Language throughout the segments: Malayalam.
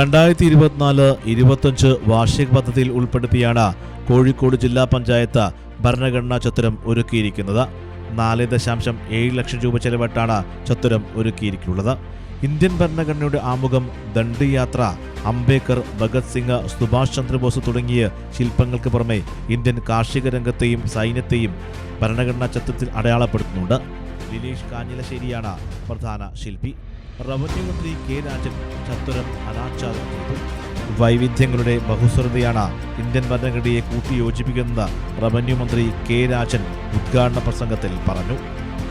(2024-25) വാർഷിക പദ്ധതിയിൽ ഉൾപ്പെടുത്തിയാണ് കോഴിക്കോട് ജില്ലാ പഞ്ചായത്ത് ഭരണഘടനാ ചത്വരം ഒരുക്കിയിരിക്കുന്നത്. 4.7 ലക്ഷം രൂപ ചെലവിട്ടാണ് ചത്വരം ഒരുക്കിയിരിക്കുന്നത്. ഇന്ത്യൻ ഭരണഘടനയുടെ ആമുഖം, ദണ്ഡിയാത്ര, അംബേദ്കർ, ഭഗത് സിംഗ്, സുഭാഷ് ചന്ദ്രബോസ് തുടങ്ങിയ ശില്പങ്ങൾക്ക് പുറമെ ഇന്ത്യൻ കാർഷിക രംഗത്തെയും സൈന്യത്തെയും ഭരണഘടനാ ചത്വരത്തിൽ അടയാളപ്പെടുത്തുന്നുണ്ട്. ലിനീഷ് കാഞ്ഞിലശ്ശേരിയാണ് പ്രധാന ശില്പി. റവന്യൂ മന്ത്രി കെ രാജൻ ചത്വരം അനാച്ഛാദനം ചെയ്തു. വൈവിധ്യങ്ങളുടെ ബഹുസ്വരതയാണ് ഇന്ത്യൻ ഭരണഘടനയെ കൂട്ടിയോജിപ്പിക്കുന്നത് റവന്യൂ മന്ത്രി കെ രാജൻ ഉദ്ഘാടന പ്രസംഗത്തിൽ പറഞ്ഞു.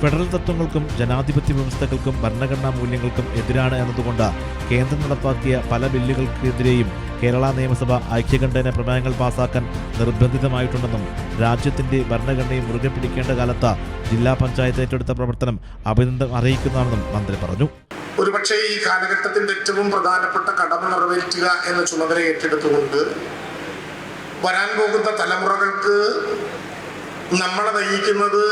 ഫെഡറൽ തത്വങ്ങൾക്കും ജനാധിപത്യ വ്യവസ്ഥകൾക്കും ഭരണഘടനാ മൂല്യങ്ങൾക്കും എതിരാണ് എന്നതുകൊണ്ട് കേന്ദ്രം നടപ്പാക്കിയ പല ബില്ലുകൾക്കെതിരെയും കേരള നിയമസഭ ഐക്യകണ്ഠേന പ്രമേയങ്ങൾ പാസാക്കാൻ നിർബന്ധിതമായിട്ടുണ്ടെന്നും രാജ്യത്തിന്റെ ഭരണഘടനയെ മുറുകെ പിടിക്കേണ്ട കാലത്ത് ജില്ലാ പഞ്ചായത്ത് ഏറ്റെടുത്ത പ്രവർത്തനം അഭിനന്ദനം അറിയിക്കുന്നതാണെന്നും മന്ത്രി പറഞ്ഞു. ഒരുപക്ഷെ ഈ കാലഘട്ടത്തിന്റെ ഏറ്റവും പ്രധാനപ്പെട്ട കടമ നിറവേറ്റുക എന്ന ചുമതല ഏറ്റെടുത്തുകൊണ്ട് വരാൻ പോകുന്ന തലമുറകൾക്ക് നമ്മളെ നയിക്കുന്നത്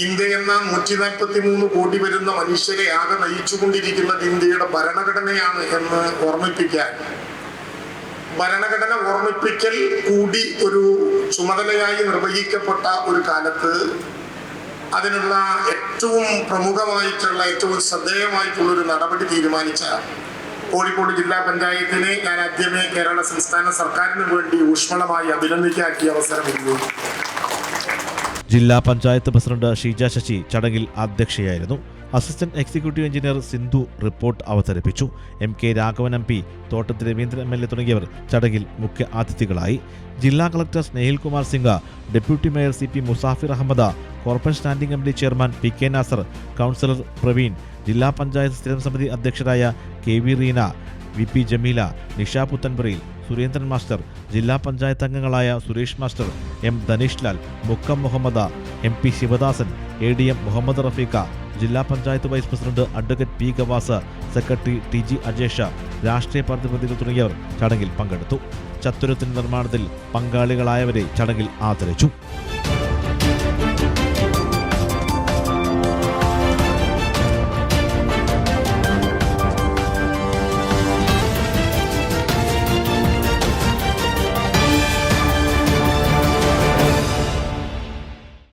ഇന്ത്യ എന്ന 143 കോടി വരുന്ന മനുഷ്യരെ ആകെ നയിച്ചുകൊണ്ടിരിക്കുന്നത് ഇന്ത്യയുടെ ഭരണഘടനയാണ് എന്ന് ഓർമ്മിപ്പിക്കാൻ, ഭരണഘടന ഓർമ്മിപ്പിക്കൽ കൂടി ഒരു ചുമതലയായി നിർവഹിക്കപ്പെട്ട ഒരു കാലത്ത് അതിനുള്ള ഏറ്റവും പ്രമുഖമായിട്ടുള്ള, ഏറ്റവും ശ്രദ്ധേയമായിട്ടുള്ളൊരു നടപടി തീരുമാനിച്ച കോഴിക്കോട് ജില്ലാ പഞ്ചായത്തിനെ ഞാൻ ആദ്യമേ കേരള സംസ്ഥാന സർക്കാരിന് വേണ്ടി ഊഷ്മളമായി അഭിനന്ദിക്കാക്കിയ അവസരമില്ല. ജില്ലാ പഞ്ചായത്ത് പ്രസിഡന്റ് ഷീജ ശശി ചടങ്ങിൽ അധ്യക്ഷയായിരുന്നു. Assistant executive engineer Sindhu report അവതരിപ്പിച്ചു. MK Raghavan MP, Thottathil Raveendran MLA തുടങ്ങിയവർ ചടങ്ങിൽ മുഖ്യ അതിഥികളായി. ജില്ലാ collector Snehil Kumar Singh, deputy mayor CP Musafir Ahammed, corporation standing committee chairman PK Nasar, councillor Praveen, ജില്ലാ പഞ്ചായത്ത് സ്ഥിരം സമിതി അധ്യക്ഷരായ KV Reena, VP Jameela, Nisha Puthanpurayil, Surendran master, ജില്ലാ പഞ്ചായത്ത് അംഗങ്ങളായ Suresh master, M Dhaneesh Lal, Mukkam Muhammad, MP Sivadasan, ADM Muhammad Rafeeq, ജില്ലാ panchayat vice president advocate P Gavas, secretary TG Ajesh, രാഷ്ട്രീയ പ്രതിനിധികൾ തുടങ്ങിയവർ ചടങ്ങിൽ പങ്കെടുത്തു. ചത്വരത്തിന്റെ നിർമ്മാണത്തിൽ പങ്കാളികളായവരെ ചടങ്ങിൽ ആദരിച്ചു.